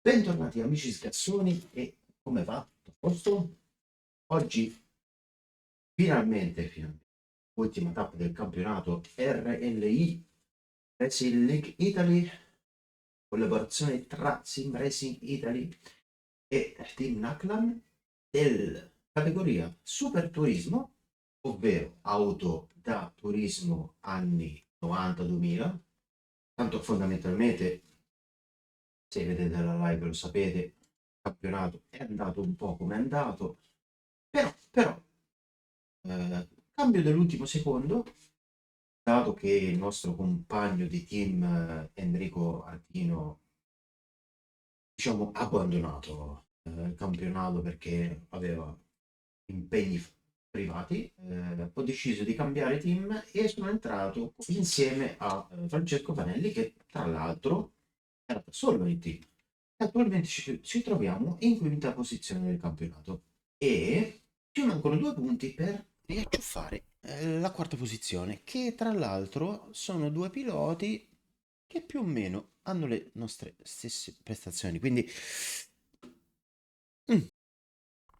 Bentornati amici scassoni e come va? Tutto a posto? Oggi finalmente, ultima tappa del campionato RLI Racing League Italy, collaborazione tra Sim Racing Italy e Team Naclan del categoria Super Turismo, ovvero auto da turismo anni 90-2000. Tanto fondamentalmente, se vedete la live lo sapete, il campionato è andato un po' come è andato, però cambio dell'ultimo secondo, dato che il nostro compagno di team Enrico Artino, diciamo, ha abbandonato il campionato perché aveva impegni privati, ho deciso di cambiare team e sono entrato insieme a Francesco Fanelli, che tra l'altro era da solo in team. Attualmente ci troviamo in quinta posizione del campionato e ci mancano 2 punti per riacciuffare la quarta posizione, che tra l'altro sono 2 piloti che più o meno hanno le nostre stesse prestazioni, quindi mm,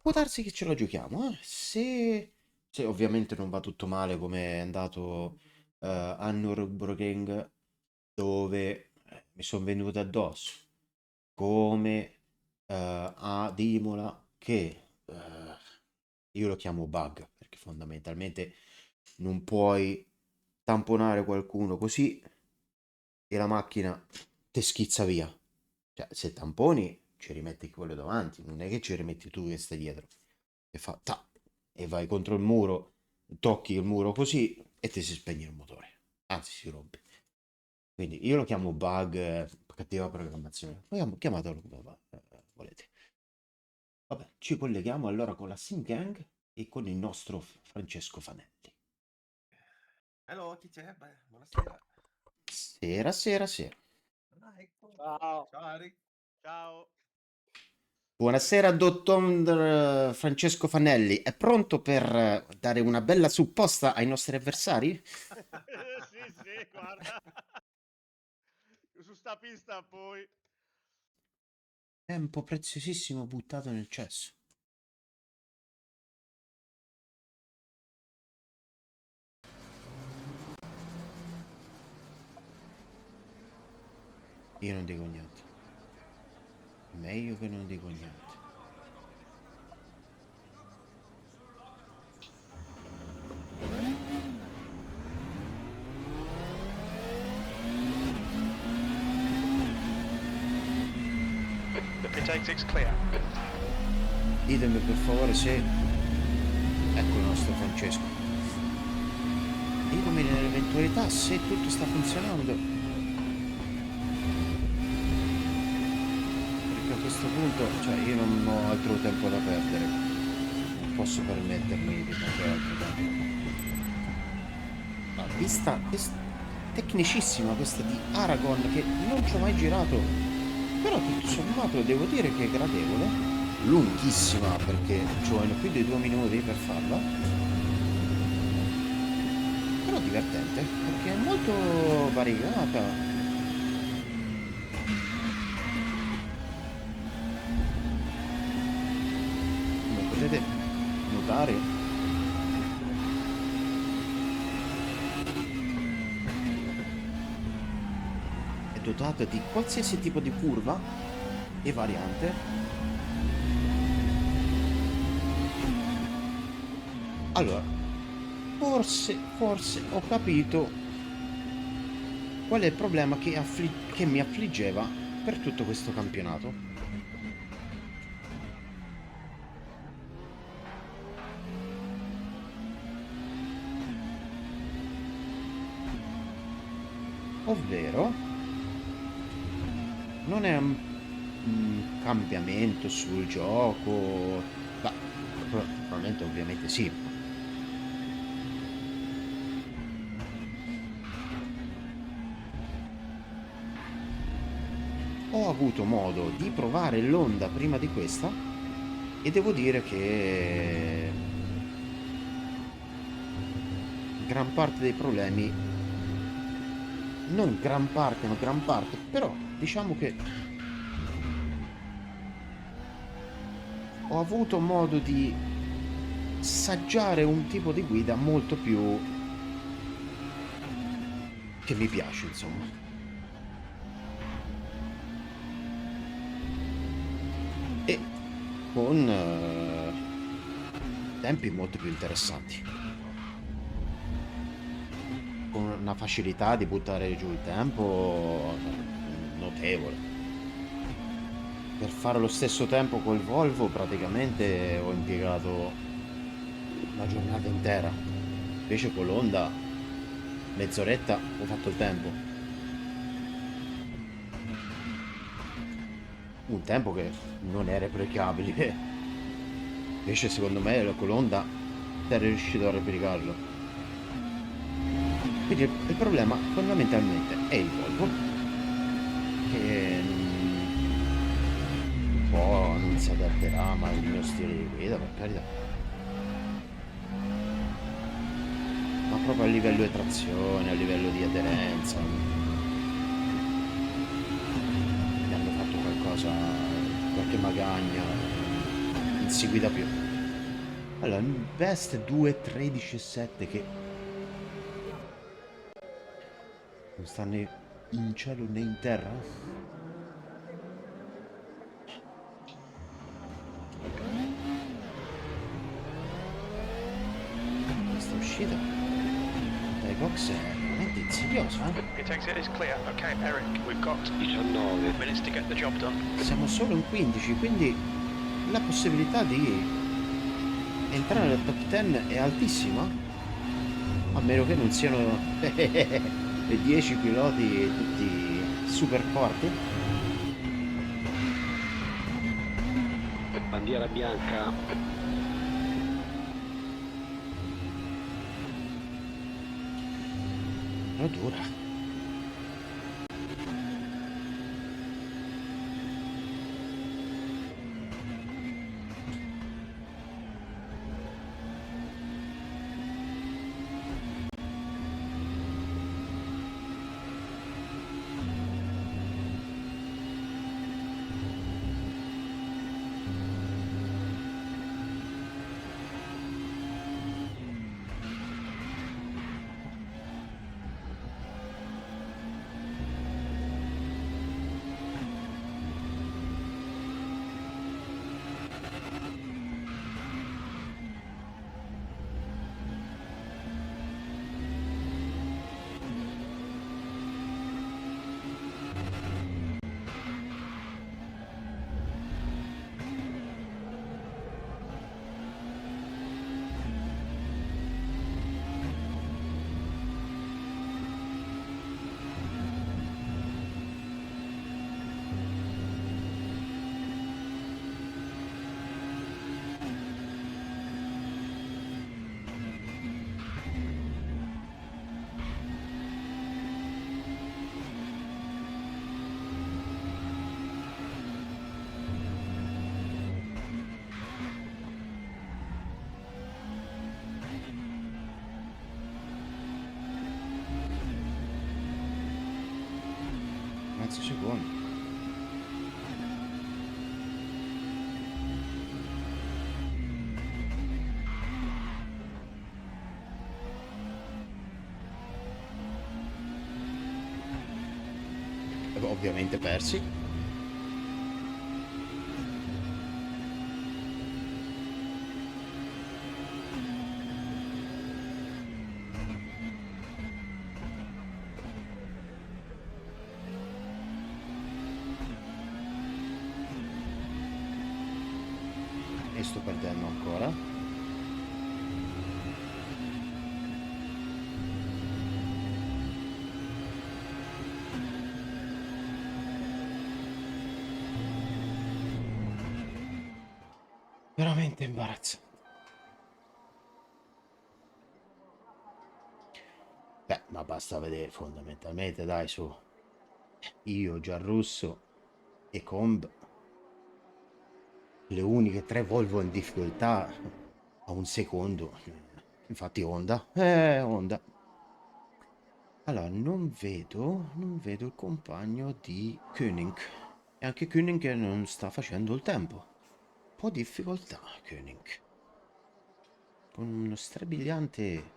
può darsi che ce la giochiamo, se ovviamente non va tutto male come è andato a Nürburgring, dove mi sono venuto addosso, come ad Imola, che io lo chiamo bug, perché fondamentalmente non puoi tamponare qualcuno così e la macchina te schizza via. Cioè, se tamponi ci rimetti quello davanti, non è che ci rimetti tu che stai dietro. E fa ta, e vai contro il muro, tocchi il muro così e ti si spegne il motore. Anzi, si rompe. Quindi io lo chiamo bug, cattiva programmazione. Chiamatelo come volete. Vabbè, ci colleghiamo allora con la Sim Gang e con il nostro Francesco Fanelli. Hello, chi c'è? Beh, buonasera. Sera, sera, sera. Ah, ecco. Ciao, Ciao Eric. ciao. Buonasera, dottor Francesco Fanelli. È pronto per dare una bella supposta ai nostri avversari? Sì, sì, guarda. Su sta pista poi. Tempo preziosissimo buttato nel cesso. Io non dico niente. Meglio che non dico niente. The pit exit's clear. Ditemi per favore se... Ecco il nostro Francesco. Ditemi nell'eventualità se tutto sta funzionando. Perché a questo punto, cioè, io non ho altro tempo da perdere. Non posso permettermi di perdere altro tempo. La pista tecnicissima questa di Aragon, che non ci ho mai girato, però tutto sommato devo dire che è gradevole, lunghissima perché ci vogliono più di 2 minuti per farla, però divertente perché è molto variegata. Come potete notare, è dotata di qualsiasi tipo di curva e variante. Allora, forse ho capito qual è il problema che mi affliggeva per tutto questo campionato. Ovvero, non è un cambiamento sul gioco, beh, probabilmente ovviamente sì. Ho avuto modo di provare l'Honda prima di questa e devo dire che gran parte dei problemi, non gran parte, ma gran parte, però diciamo che ho avuto modo di assaggiare un tipo di guida molto più che mi piace, insomma. E con tempi molto più interessanti, con una facilità di buttare giù il tempo notevole. Per fare lo stesso tempo col Volvo praticamente ho impiegato una giornata intera. Invece con l'Honda mezz'oretta ho fatto il tempo. Un tempo che non è replicabile. Invece secondo me con l'Honda sarei riuscito a replicarlo. Quindi il problema fondamentalmente è il Volvo, che un po' non si adatterà mai al mio stile di guida, per carità. Ma proprio a livello di trazione, a livello di aderenza, mi hanno fatto qualcosa, qualche magagna, non si guida più. Allora, il Best 2.13.7 che non sta né in cielo né in terra. Questa uscita dai box è veramente insidiosa, eh? Pit exit is clear. Okay, Eric, we've got 19. minutes to get the job done. Siamo solo in 15, quindi la possibilità di entrare nel top 10 è altissima, a meno che non siano i 10 piloti tutti super forti. Bandiera bianca. Però dura. Mezzo secondo. Ovviamente persi. E sto perdendo ancora. Veramente imbarazzante. Beh, ma basta vedere fondamentalmente, dai, su. Io, Gianrusso e Comb, le uniche 3 Volvo in difficoltà a un secondo. Infatti Honda. Honda. Allora, non vedo il compagno di Koenig. E anche Koenig non sta facendo il tempo. po' di difficoltà Koenig, con uno strabiliante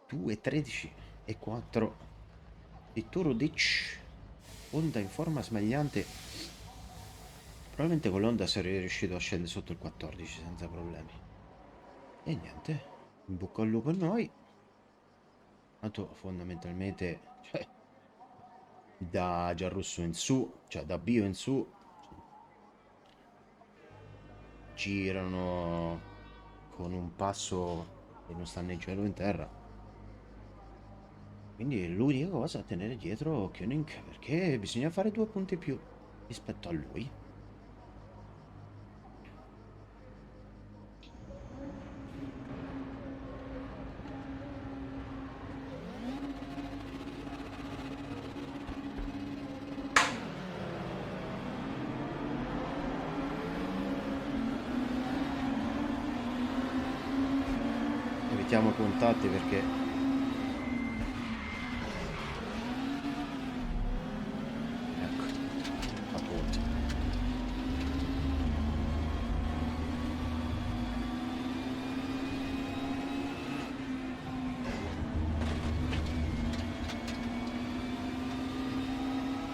2.13 e 4 di Turudic. Honda in forma smagliante, probabilmente con l'Honda sarei riuscito a scendere sotto il 14 senza problemi. E niente, in bocca al lupo a noi. Tanto fondamentalmente, cioè, da Giarrusso in su, cioè da Bio in su, girano con un passo che non sta né in cielo né in terra. Quindi l'unica cosa a tenere dietro Koenig, perché bisogna fare 2 punti in più rispetto a lui. Evitiamo i contatti perché ecco, appunto.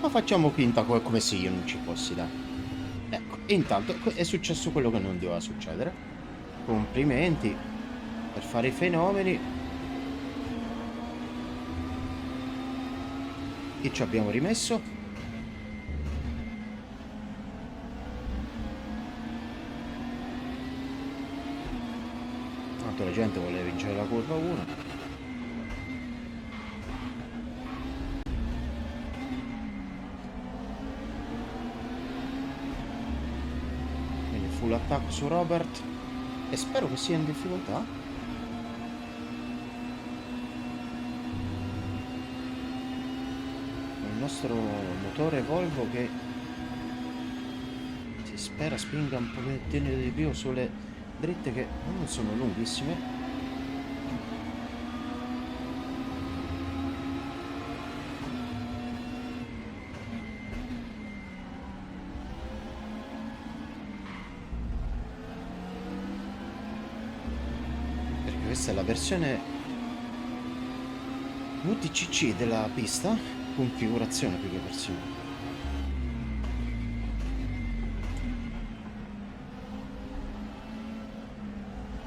Ma facciamo finta come se io non ci fossi, dai. Ecco, e intanto è successo quello che non doveva succedere. Complimenti per fare i fenomeni. E ci abbiamo rimesso. Tanto la gente vuole vincere la curva 1. Full attacco su Robert e spero che sia in difficoltà. Il nostro motore Volvo che si spera spinga un pochettino di più sulle dritte che non sono lunghissime. Questa è la versione UTCC della pista, configurazione più che versione.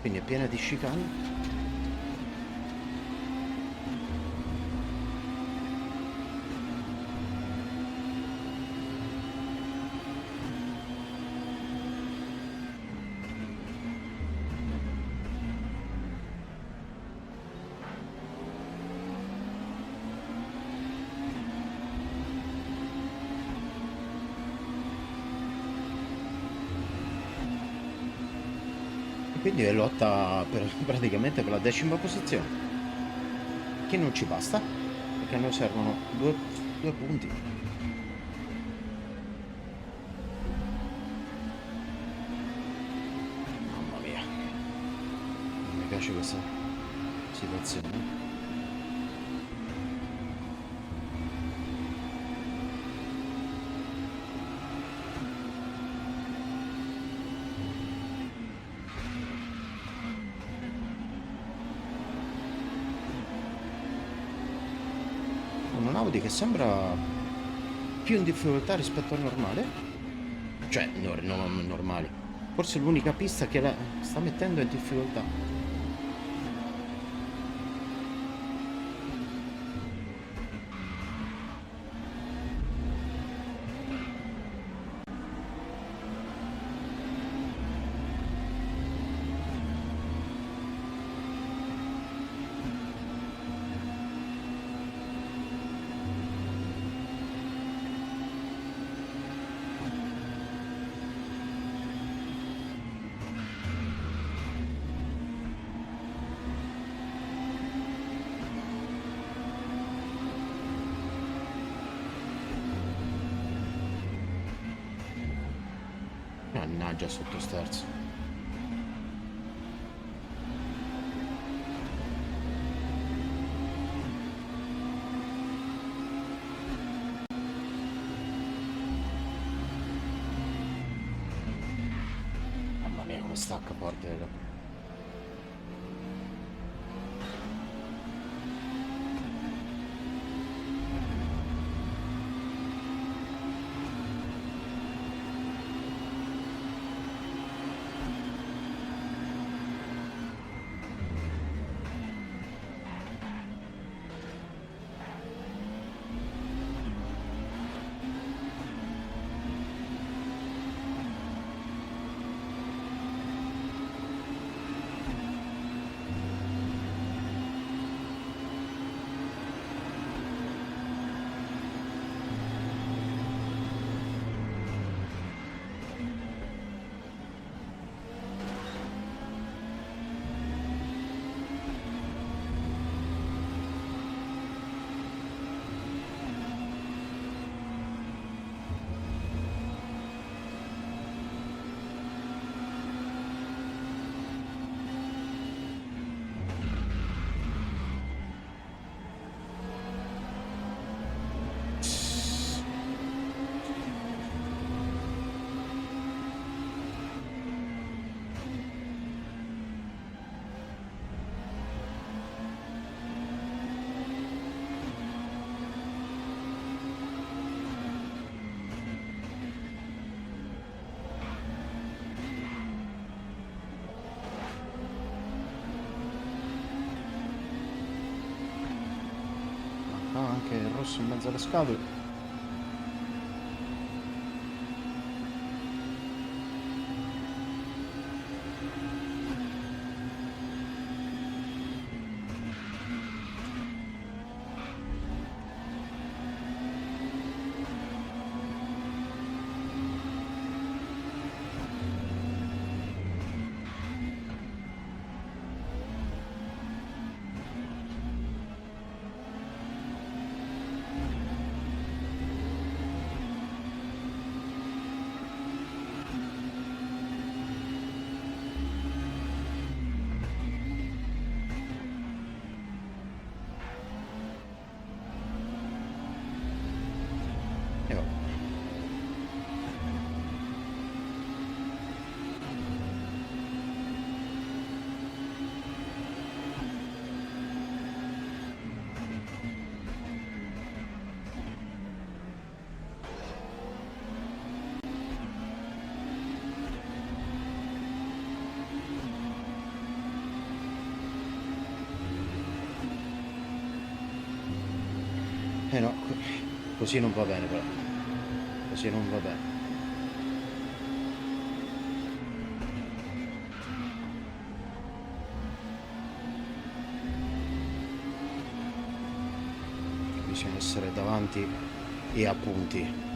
Quindi è piena di chicane. Quindi è lotta praticamente per la 10ª posizione, che non ci basta perché a noi servono due punti. Mamma mia, non mi piace questa situazione. Un Audi che sembra più in difficoltà rispetto al normale, cioè non normale, forse l'unica pista che la sta mettendo in difficoltà. Mannaggia, sotto sterzo. come stacca forte. Anche il rosso in mezzo alle scatole. No, così non va bene però. Così non va bene. Bisogna essere davanti e a punti.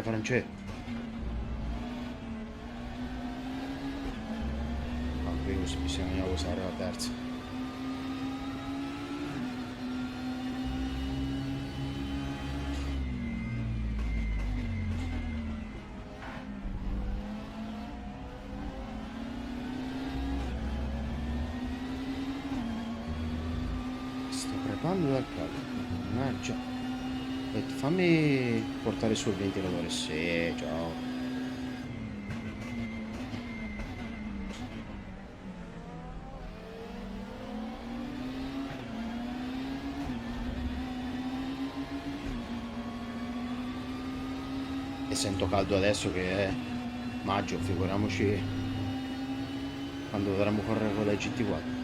Francesco. Ma qui bisogna usare la terza. Sto preparando dal capo. Mannaggia. Fammi portare sul ventilatore. Sì, ciao. E sento caldo adesso che è maggio, figuriamoci quando dovremmo correre con la GT4.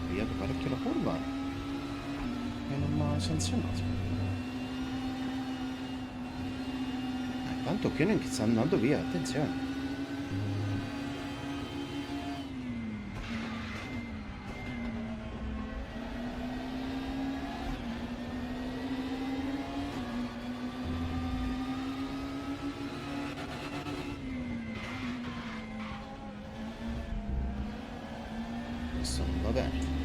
Pigliato parecchio la curva e non mi ha sanzionato. Tanto Koenig sta andando via, attenzione. Questo non va bene.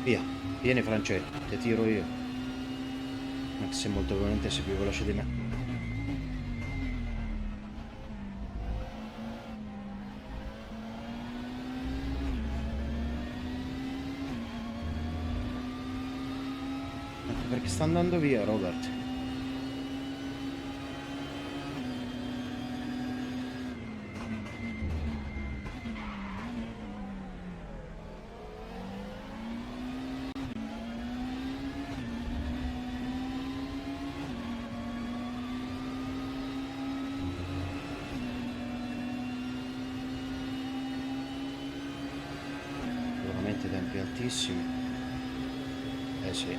Via, vieni Francesco, ti tiro io. Anche se molto probabilmente sei più veloce di me. Ecco perché sta andando via Robert. Veramente tempi altissimi. Eh sì.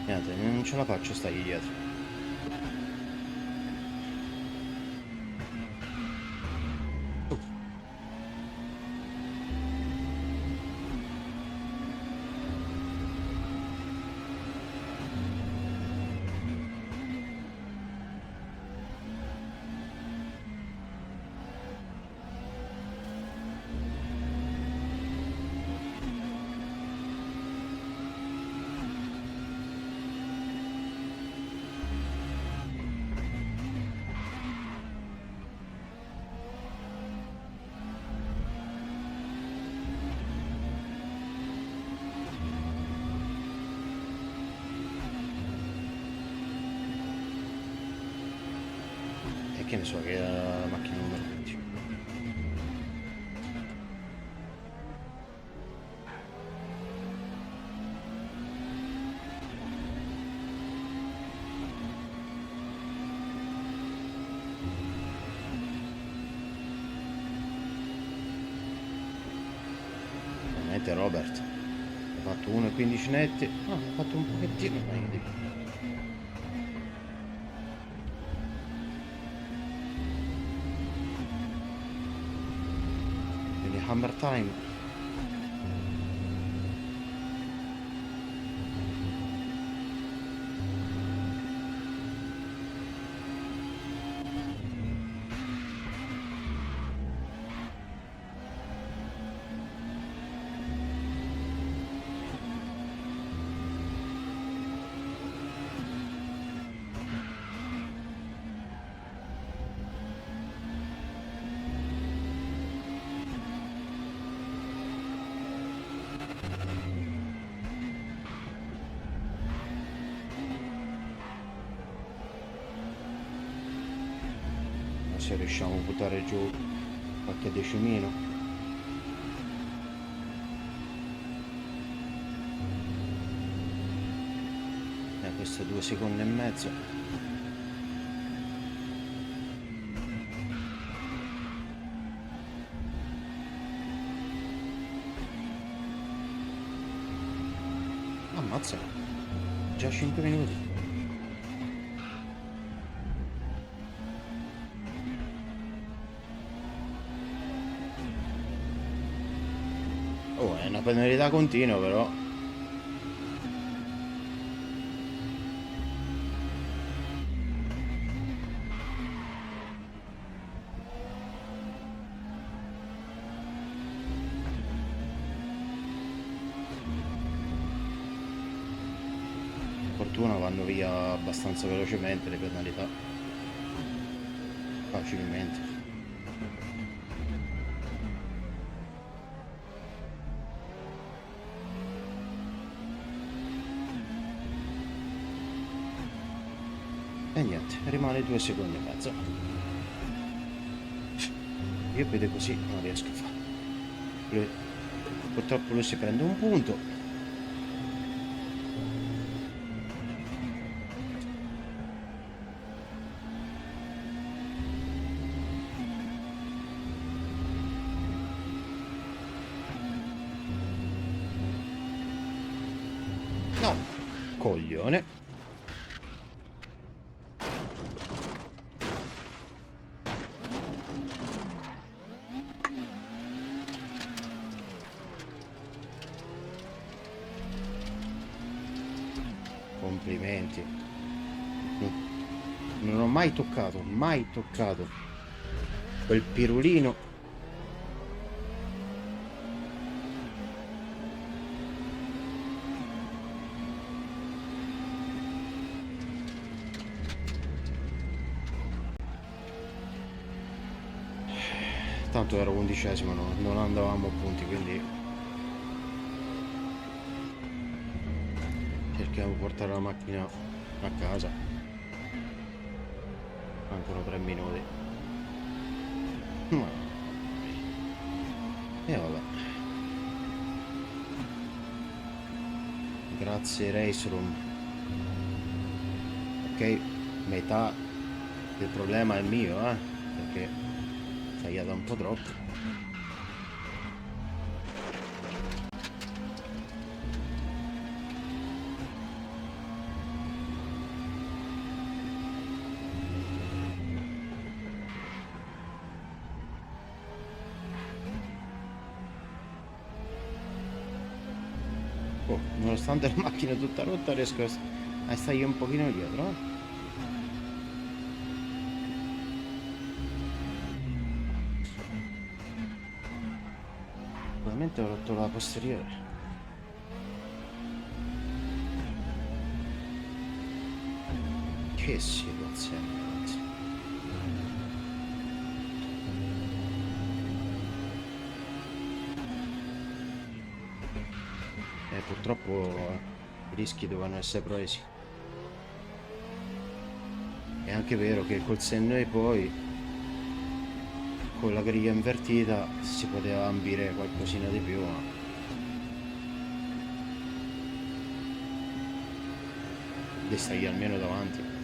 Niente, non ce la faccio stargli dietro. Che ne so che è la macchina numero 20. Veramente Robert ha fatto 1,15 netti. Ah, ha fatto un pochettino meglio di me. Hammer time. se riusciamo a buttare giù qualche decimino. Questo è 2 secondi e mezzo. Ammazza, già 5 minuti. Oh, è una penalità continua però. Fortuna vanno via abbastanza velocemente le penalità, facilmente. E niente, rimane 2 secondi e mezzo. Io vedo così non riesco a fare. Purtroppo lui si prende un punto. No, coglione. Complimenti. Non ho mai toccato quel pirulino. Tanto ero 11°, non andavamo a punti, quindi cerchiamo di portare la macchina a casa. Ancora 3 minuti. E vabbè. Grazie Raceroom. Ok, metà del problema è mio, perché tagliata un po' troppo. Oh, nonostante la macchina è tutta rotta riesco a stargli un pochino dietro, Probabilmente ho rotto la posteriore. Che situazione, ragazzi. Purtroppo i rischi dovevano essere presi. È anche vero che col senno e poi con la griglia invertita si poteva ambire qualcosina di più, ma devi stargli almeno davanti.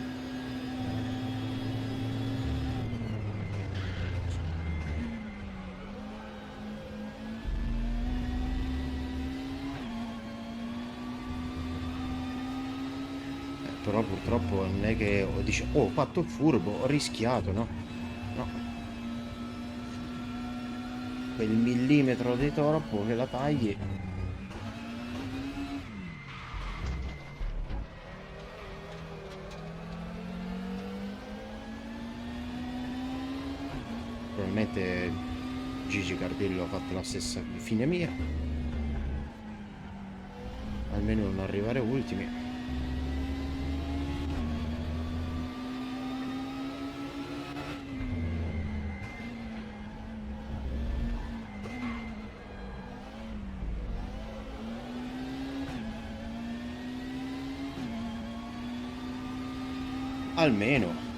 Però purtroppo non è che dice oh, ho fatto il furbo, ho rischiato, no? No. Quel millimetro di troppo che la tagli. Probabilmente Gigi Cardillo ha fatto la stessa fine mia. Almeno non arrivare ultimi.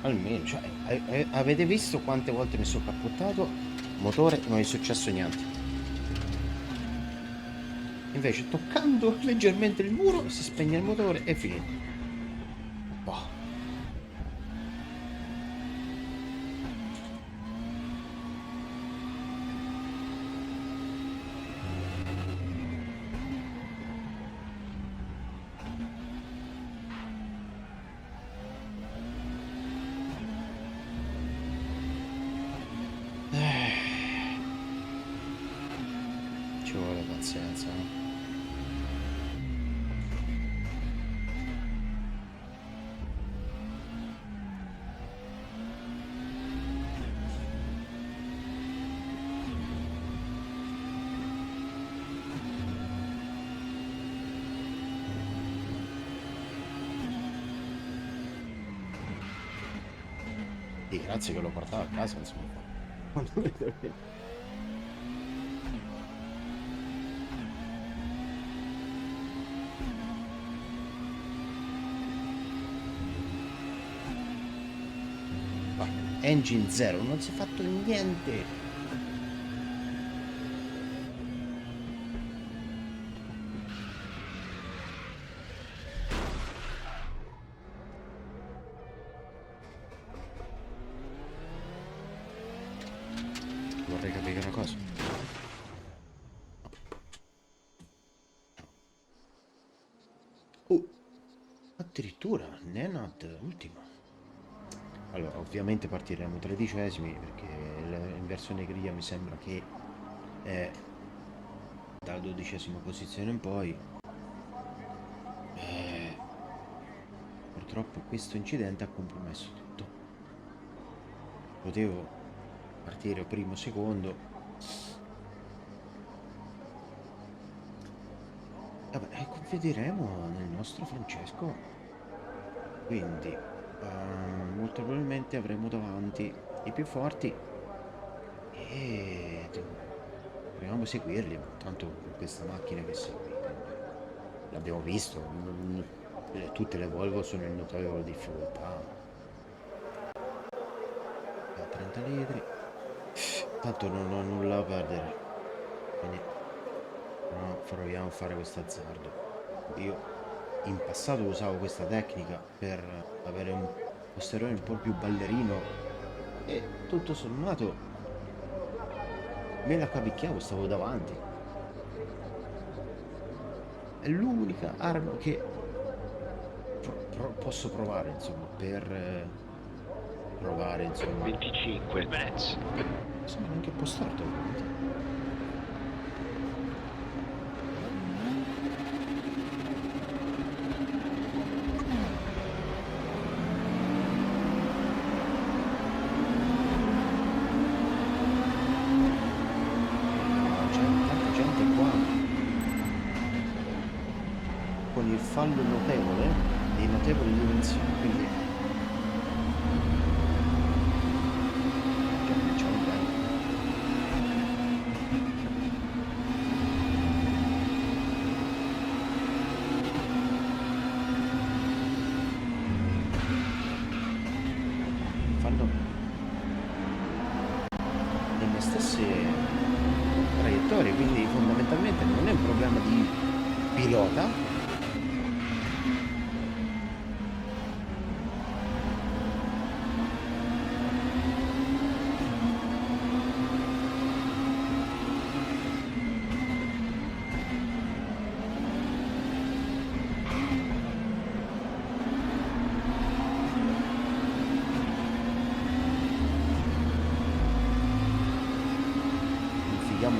Almeno, cioè, avete visto quante volte mi sono cappottato? Motore, non è successo niente. Invece toccando leggermente il muro si spegne il motore e finito. Boh. Ci vuole pazienza, no? Sì, grazie che lo portavo a casa, insomma. Ma Engine 0, non si è fatto niente. Vorrei capire una cosa. Addirittura Nenad ultimo. Allora, ovviamente partiremo 13esimi perché in versione griglia mi sembra che è dalla 12ª posizione in poi. Purtroppo questo incidente ha compromesso tutto. Potevo partire primo, secondo. Vabbè, vedremo nel nostro Francesco. Quindi molto probabilmente avremo davanti i più forti e proviamo a seguirli. Tanto con questa macchina che segue l'abbiamo visto, tutte le Volvo sono in notevole difficoltà. A 30 litri, tanto non ho nulla da perdere, quindi no, proviamo a fare questo azzardo. Io in passato usavo questa tecnica per avere un posteriore un po' più ballerino e tutto sommato me la cavicchiavo, stavo davanti. È l'unica arma che posso provare, insomma, per provare, insomma. 25 minutes. Sono anche un po' storto, ovviamente. Con il fallo notevole di notevoli dimensioni, quindi già cominciamo bene. Fanno nelle stesse traiettorie, quindi fondamentalmente non è un problema di pilota.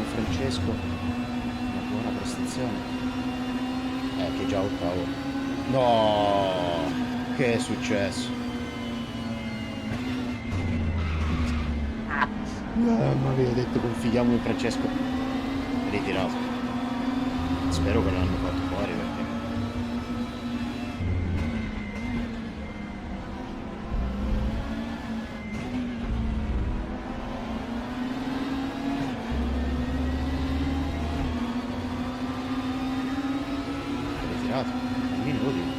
Francesco, una buona prestazione, che già ottavo. No, che è successo? Ma avevo detto confidiamo in Francesco, ritirato. Spero che l'hanno fatto fuori perché minuti.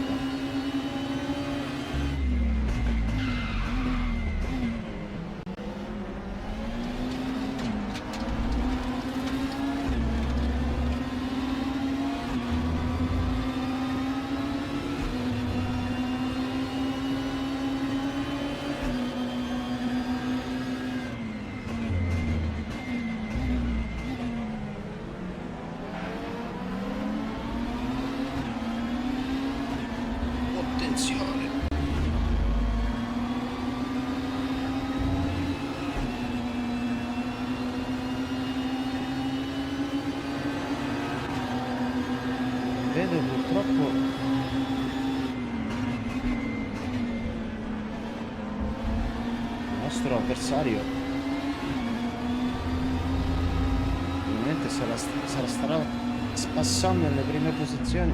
purtroppo il nostro avversario ovviamente starà spassando nelle prime posizioni.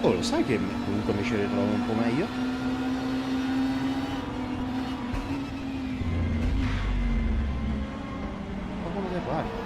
Oh, lo sai che comunque mi ci ritrovo un po' meglio? Ma come le pare?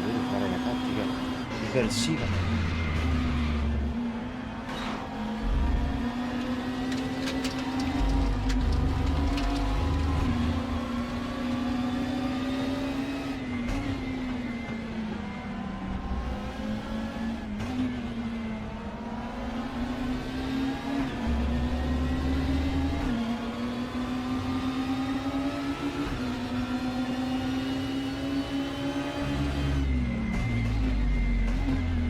Devo fare una tattica diversiva.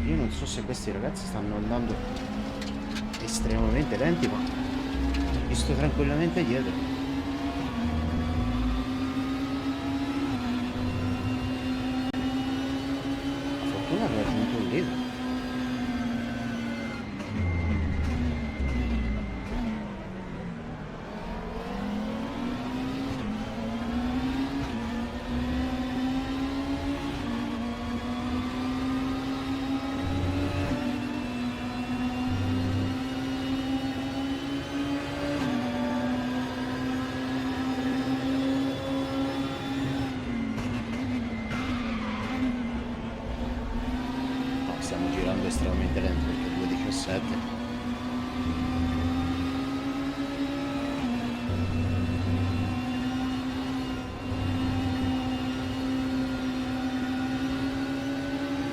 Io non so se questi ragazzi stanno andando estremamente lenti, ma li sto tranquillamente dietro. La fortuna che ho raggiunto un leader. No, stiamo girando estremamente lento perché 2.17.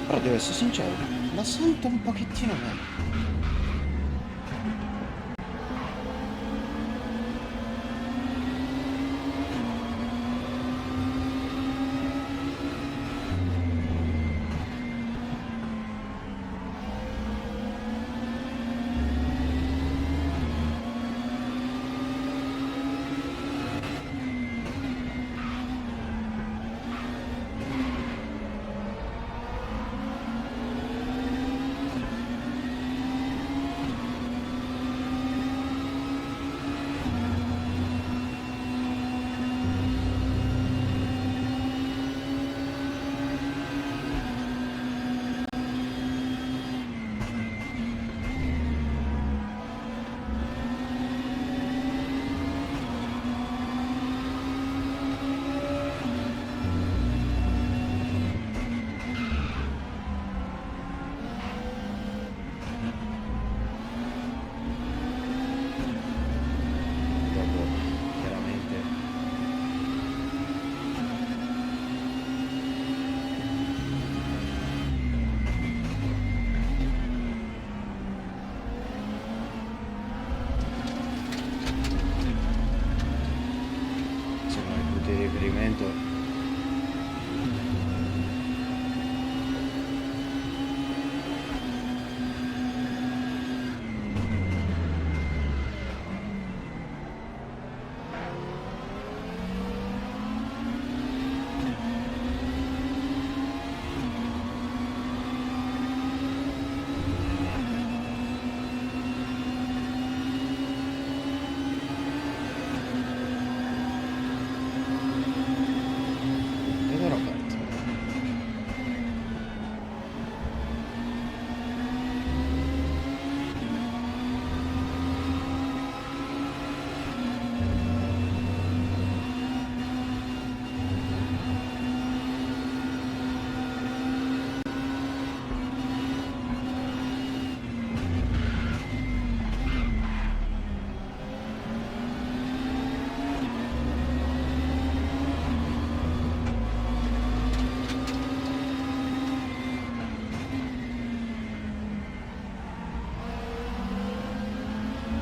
Però devo essere sincero, la sento un pochettino meglio.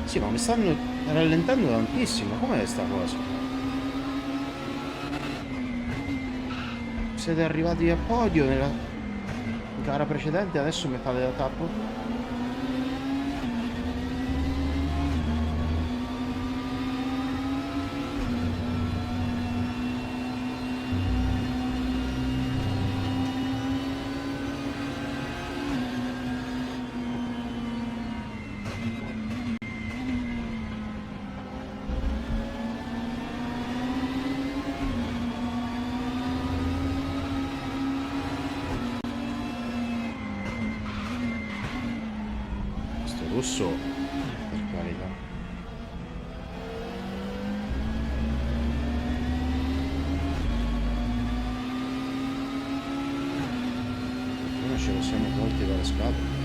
Sì, ma mi stanno rallentando tantissimo. Com'è sta cosa? Siete arrivati a podio nella gara precedente, adesso mi fate la tappa? Sto rosso, per carità. Prima ce lo siamo tolti dalle scatole.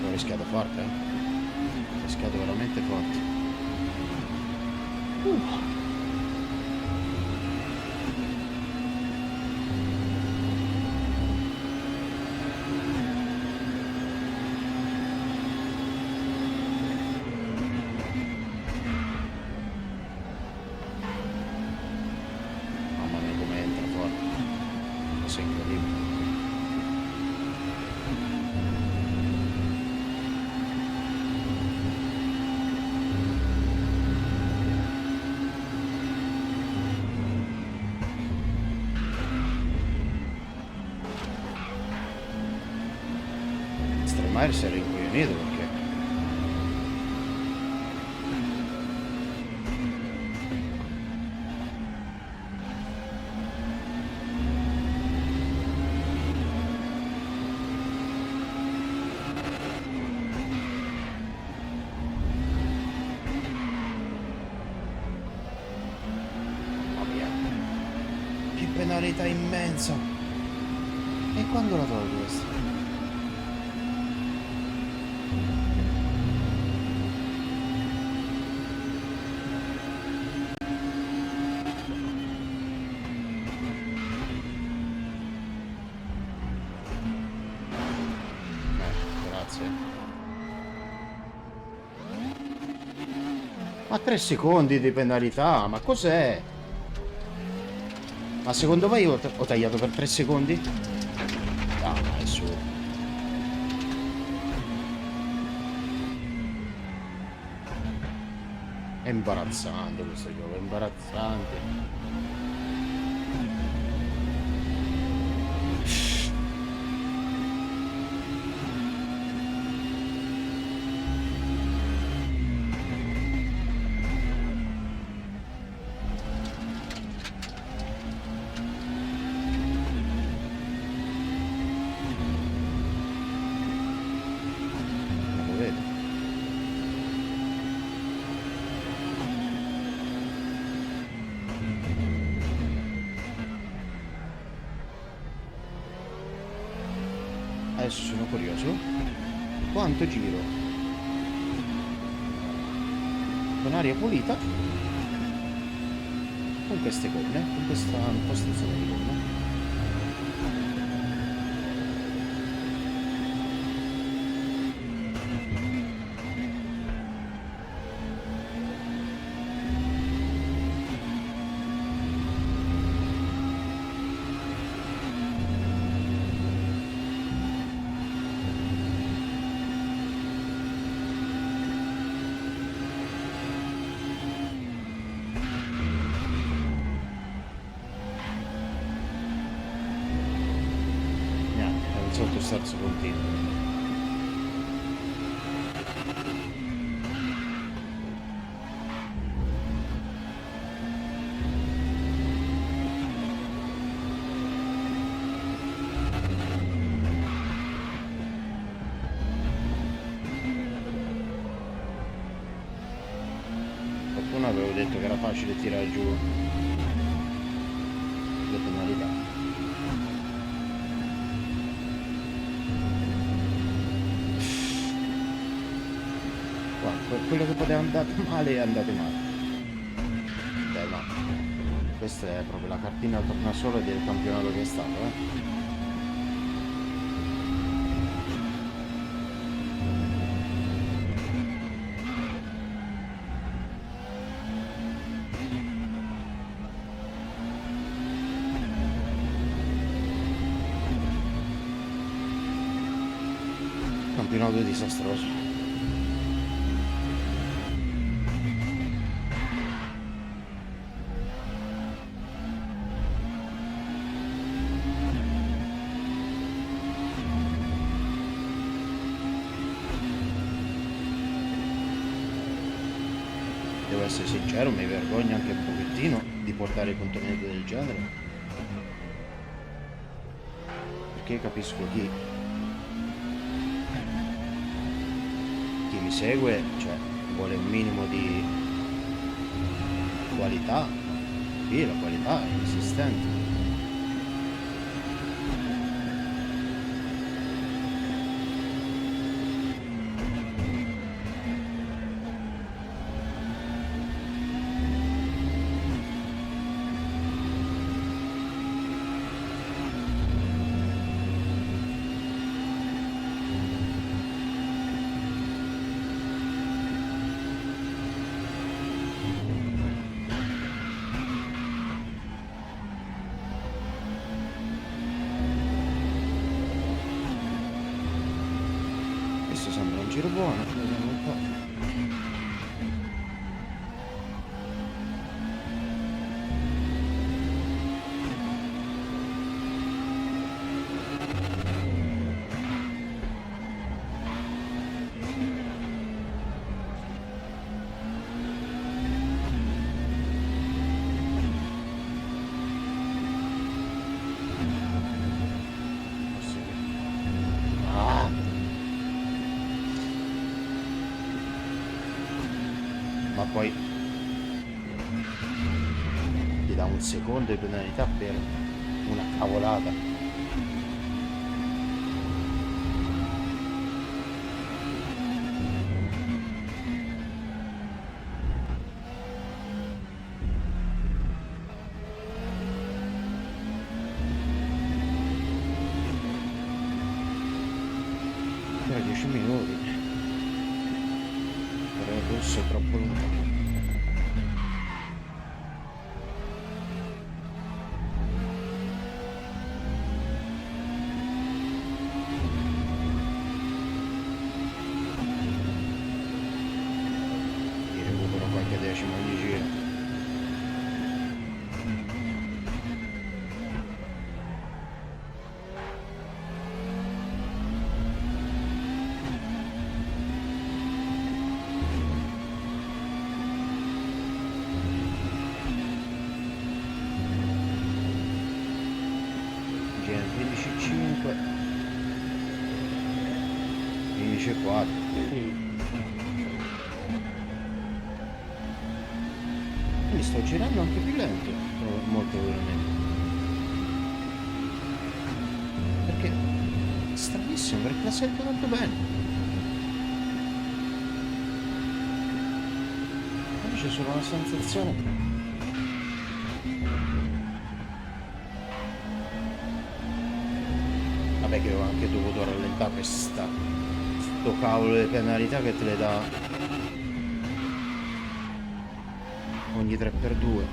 Ho rischiato forte, Ho rischiato veramente forte. Mamma mia come entra forte. Questo è incredibile. Myers era incoglionito perché mamma mia, che penalità immensa. E quando la tolgo questa? Ma 3 secondi di penalità, ma cos'è? Ma secondo me io ho tagliato per 3 secondi? Ah, è su. È imbarazzante questo gioco, è imbarazzante. Adesso sono curioso quanto giro con aria pulita con queste gomme, con questa impostazione di gomma. Sotto sterzo continuo. Qualcuno avevo detto che era facile tirare giù. penalità. Guarda, quello che poteva andare male è andato male. Dai, no. Questa è proprio la cartina tornasole del campionato che è stato, Campionato disastroso. Devo essere sincero, mi vergogno anche un pochettino di portare contenuti del genere, perché capisco chi mi segue, cioè vuole un minimo di qualità. Sì, la qualità è inesistente. Questo sembra un giro buono, vediamo un po'. Ma poi ti dà un secondo di penalità per una cavolata. Ancora 10 minuti. Però il rosso è troppo lontano. Qualche decimo di giro. Giro 15,5 15,4. Quindi sto girando anche più lento, molto probabilmente, perché è stranissimo, perché la sento tanto bene. Invece c'è solo una sensazione. Vabbè, che ho anche dovuto rallentare per sto cavolo di penalità che te le dà ogni 3x2.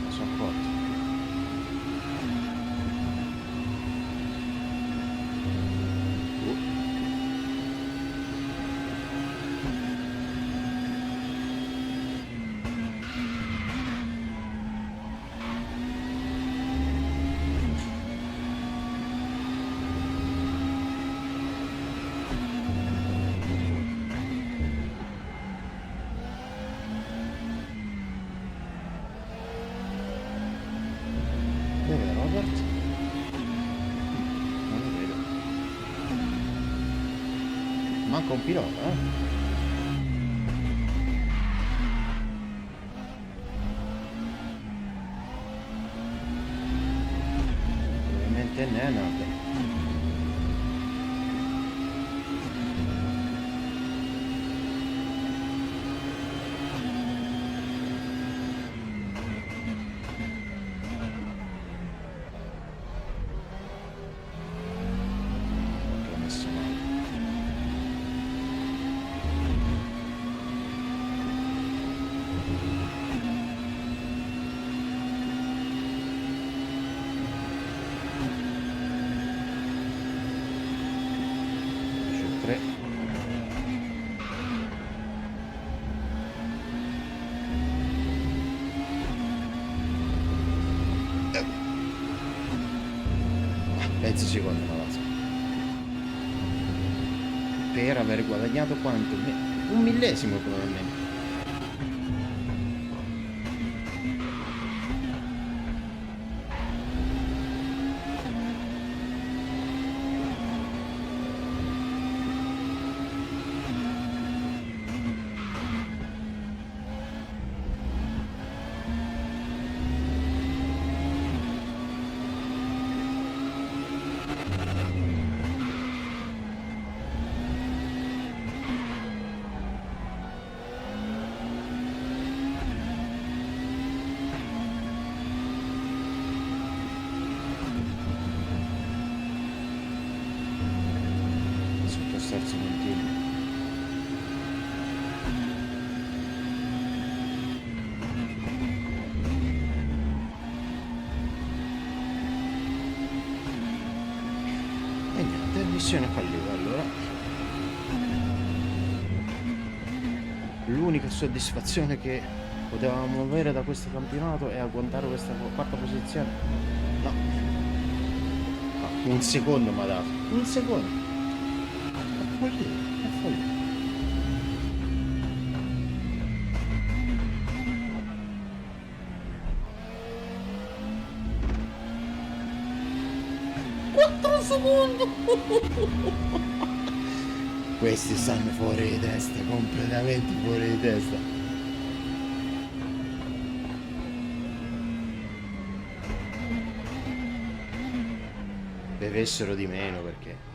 Sono forte. Manca un pilota, Probabilmente Nenad. Che l'ho messo male. C'è 3. Mezzo secondo la Lazio. Per aver guadagnato quanto? Un millesimo probabilmente. Terzo continuo. E niente, missione fallita allora. L'unica soddisfazione che potevamo avere da questo campionato è agguantare questa quarta posizione. No. Un secondo mi ha dato. Un secondo. È follia. Quattro secondi. Questi stanno fuori di testa, completamente fuori di testa. Bevessero di meno perché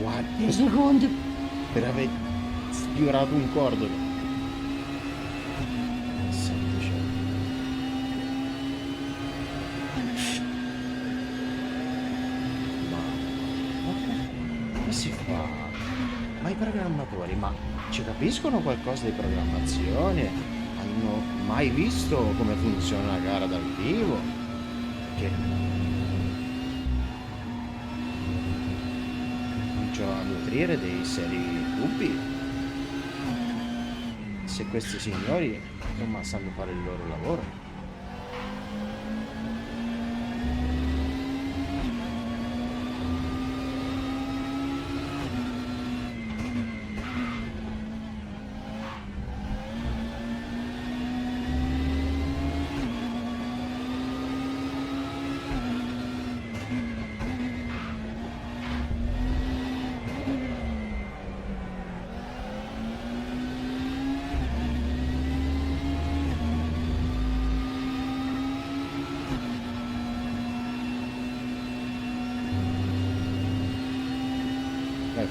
4 secondi per aver sfiorato un cordolo. Santo cielo. Ma come si fa? Ma i programmatori, ma ci capiscono qualcosa di programmazione? Hanno mai visto come funziona una gara dal vivo? Che a nutrire dei seri dubbi se questi signori insomma sanno fare il loro lavoro.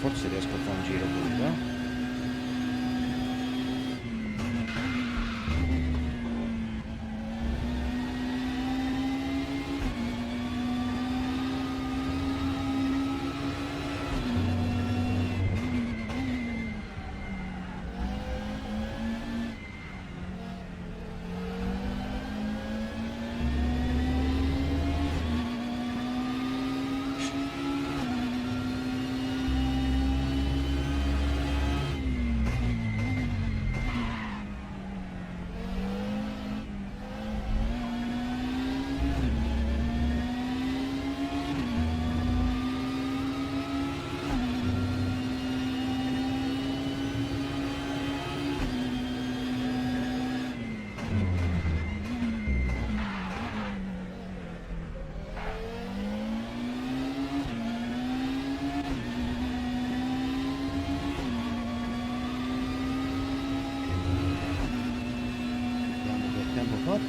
Forse riesco a fare un giro pure,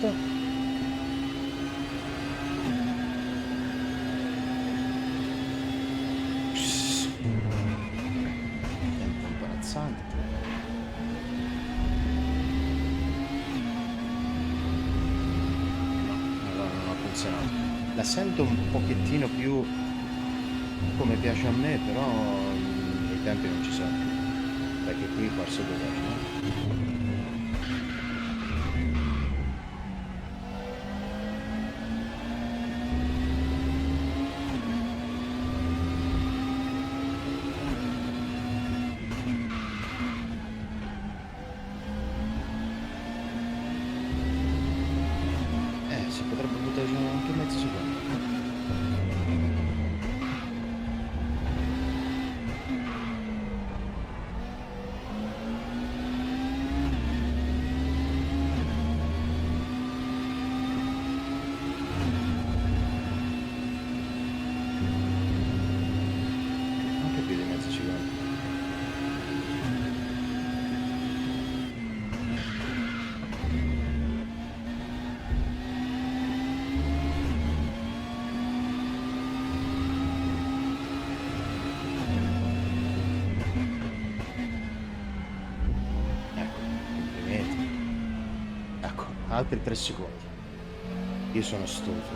volta. Tempo imbarazzante. No, allora non ha funzionato. La sento un pochettino più come piace a me, però i tempi non ci sono. Perché qui forse dove no? Si potrebbe buttare giù anche mezzo secondo. Anche più di mezzo secondo. Altri 3 secondi. Io sono stufo.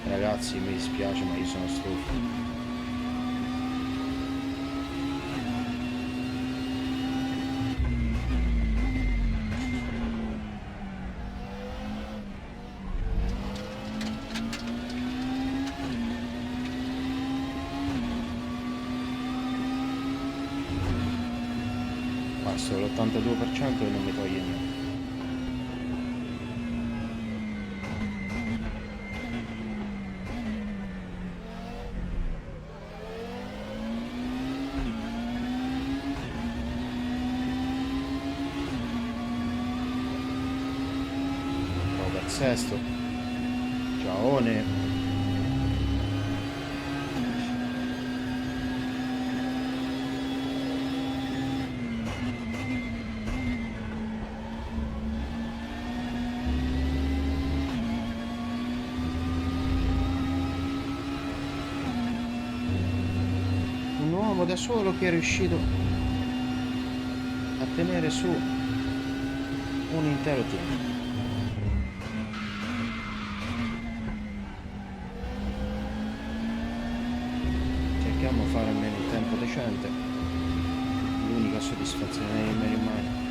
Ragazzi, mi dispiace, ma io sono stufo. Basta, l'82% e non mi toglie niente. Sesto, ciaone. Un uomo da solo che è riuscito a tenere su un intero team. Fare almeno un tempo decente, l'unica soddisfazione che mi rimane.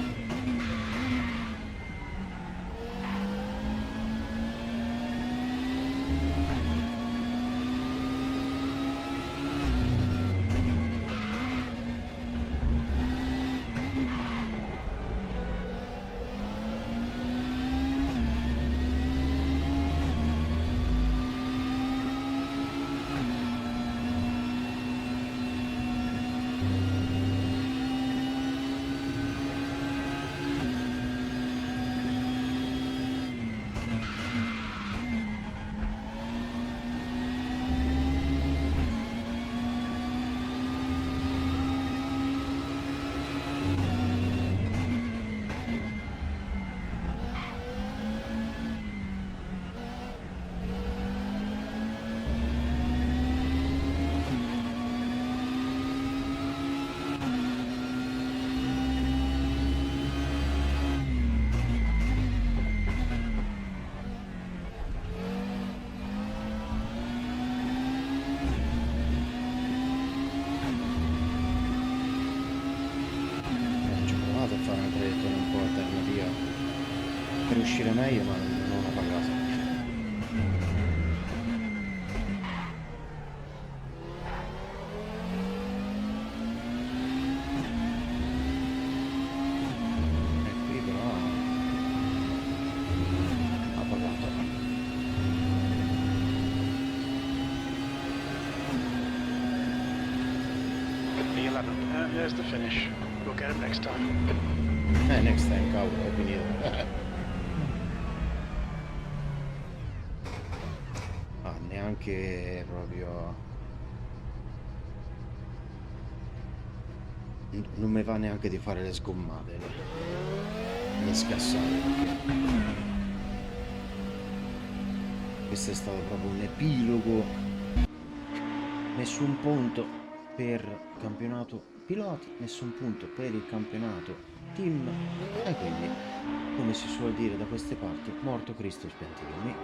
Per uscire meglio, ma non ho pagato. E qui però ha pagato. The 11th. There's the finish. We'll get him next time. Next time, cavolo, è finito. Neanche proprio non mi va neanche di fare le sgommate. è scassato, perché questo è stato proprio un epilogo. Nessun punto per il campionato piloti, nessun punto per il campionato team, e quindi, come si suol dire da queste parti, morto Cristo Spiantilli.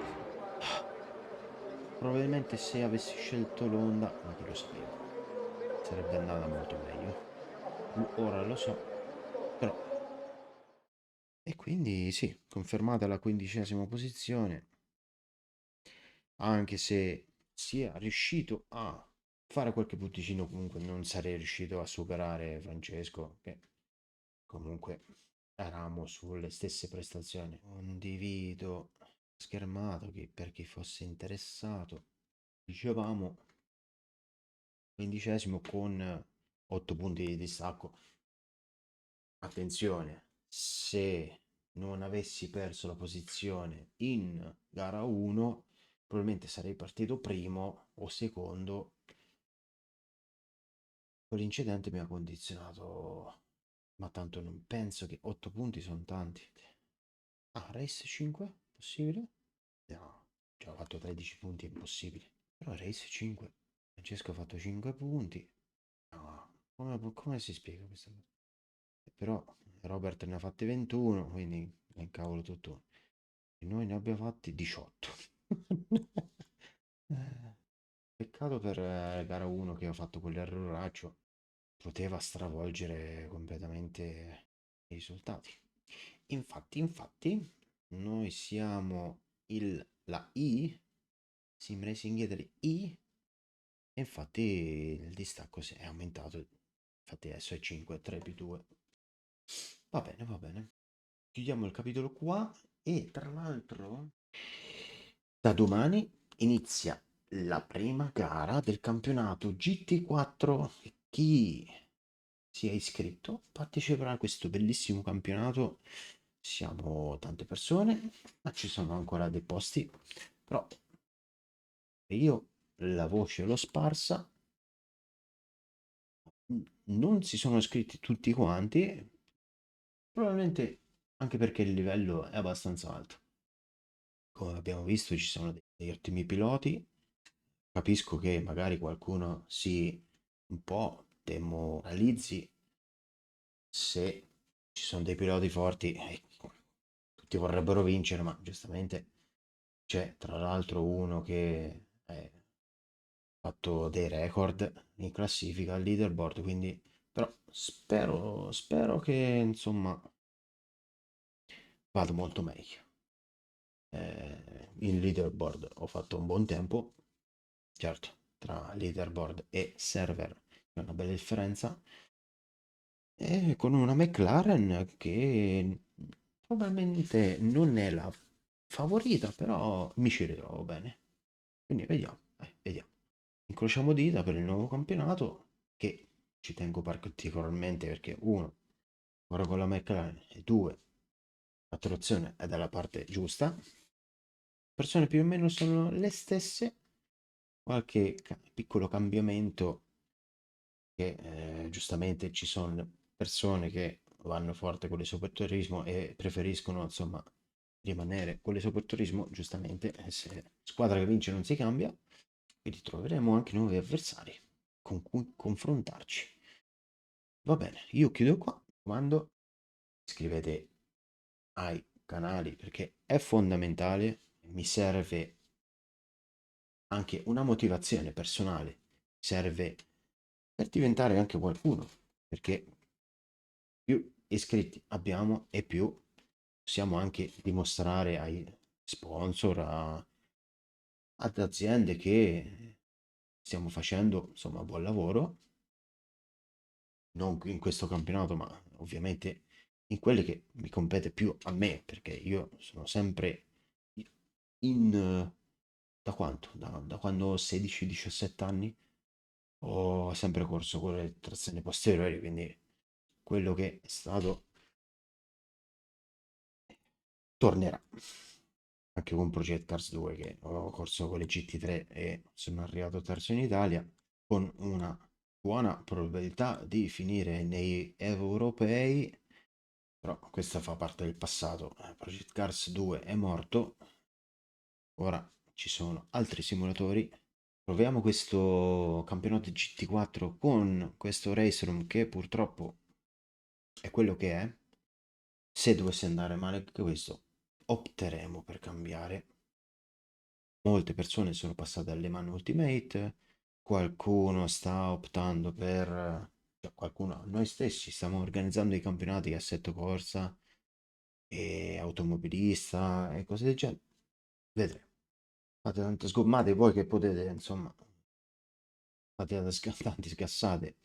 Probabilmente se avessi scelto l'Honda, ma chi lo sapeva, sarebbe andata molto meglio. Ora lo so, però. E quindi sì, confermata la 15ª posizione, anche se sia riuscito a fare qualche punticino, comunque non sarei riuscito a superare Francesco, che comunque eravamo sulle stesse prestazioni. Condivido schermato che per chi fosse interessato, dicevamo 15° con 8 punti di distacco. Attenzione, se non avessi perso la posizione in gara 1, probabilmente sarei partito primo o secondo. Quell'incidente mi ha condizionato, ma tanto non penso che 8 punti sono tanti. Ah, race 5? Possibile? No, già ho fatto 13 punti, è impossibile. Però race 5. Francesco ha fatto 5 punti. No, come si spiega questa cosa? Però Robert ne ha fatti 21, quindi è un cavolo tutto. E noi ne abbiamo fatti 18. Peccato per gara 1 che ho fatto quell'erroraccio. Poteva stravolgere completamente i risultati. Infatti, noi siamo la I, Sim Racing Italy I, e infatti il distacco è aumentato. Infatti adesso è 5, 3 più 2. Va bene, va bene. Chiudiamo il capitolo qua e tra l'altro da domani inizia la prima gara del campionato GT4. Chi si è iscritto parteciperà a questo bellissimo campionato. Siamo tante persone, ma ci sono ancora dei posti. Però io la voce l'ho sparsa. Non si sono iscritti tutti quanti, probabilmente anche perché il livello è abbastanza alto. Come abbiamo visto ci sono degli ottimi piloti. Capisco che magari qualcuno si un po' demoralizzi se ci sono dei piloti forti e tutti vorrebbero vincere, ma giustamente c'è tra l'altro uno che ha fatto dei record in classifica al leaderboard, quindi però spero che insomma vada molto meglio. In leaderboard ho fatto un buon tempo, certo, tra leaderboard e server c'è una bella differenza, e con una McLaren che probabilmente non è la favorita, però mi ci ritrovo bene. Quindi vediamo. Incrociamo dita per il nuovo campionato, che ci tengo particolarmente perché uno, ora con la McLaren, e due, la trazione è dalla parte giusta. Persone più o meno sono le stesse, qualche piccolo cambiamento che giustamente ci sono persone che vanno forte con l'esoperturismo e preferiscono insomma rimanere con l'esoperturismo, giustamente se squadra che vince non si cambia, quindi troveremo anche nuovi avversari con cui confrontarci. Va bene, io chiudo qua, mi raccomando, iscrivete ai canali perché è fondamentale, mi serve anche una motivazione personale, serve per diventare anche qualcuno, perché più iscritti abbiamo e più possiamo anche dimostrare ai sponsor, ad aziende che stiamo facendo insomma buon lavoro, non in questo campionato, ma ovviamente in quelli che mi compete più a me, perché io sono sempre da quanto? Da quando ho 16-17 anni ho sempre corso con le trazioni posteriori, quindi quello che è stato tornerà. Anche con Project Cars 2 che ho corso con le GT3 e sono arrivato terzo in Italia con una buona probabilità di finire nei europei Però questa fa parte del passato. Project Cars 2 è morto. Ora ci sono altri simulatori. Proviamo questo campionato GT4 con questo Race Room che purtroppo è quello che è. Se dovesse andare male anche questo, opteremo per cambiare. Molte persone sono passate alle mani Ultimate, qualcuno sta optando per, cioè qualcuno, noi stessi stiamo organizzando i campionati assetto corsa e automobilista e cose del genere. Vedremo. Fate tante sgommate voi che potete, insomma, fate tanti sgassate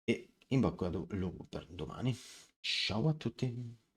e in bocca al lupo per domani. Ciao a tutti.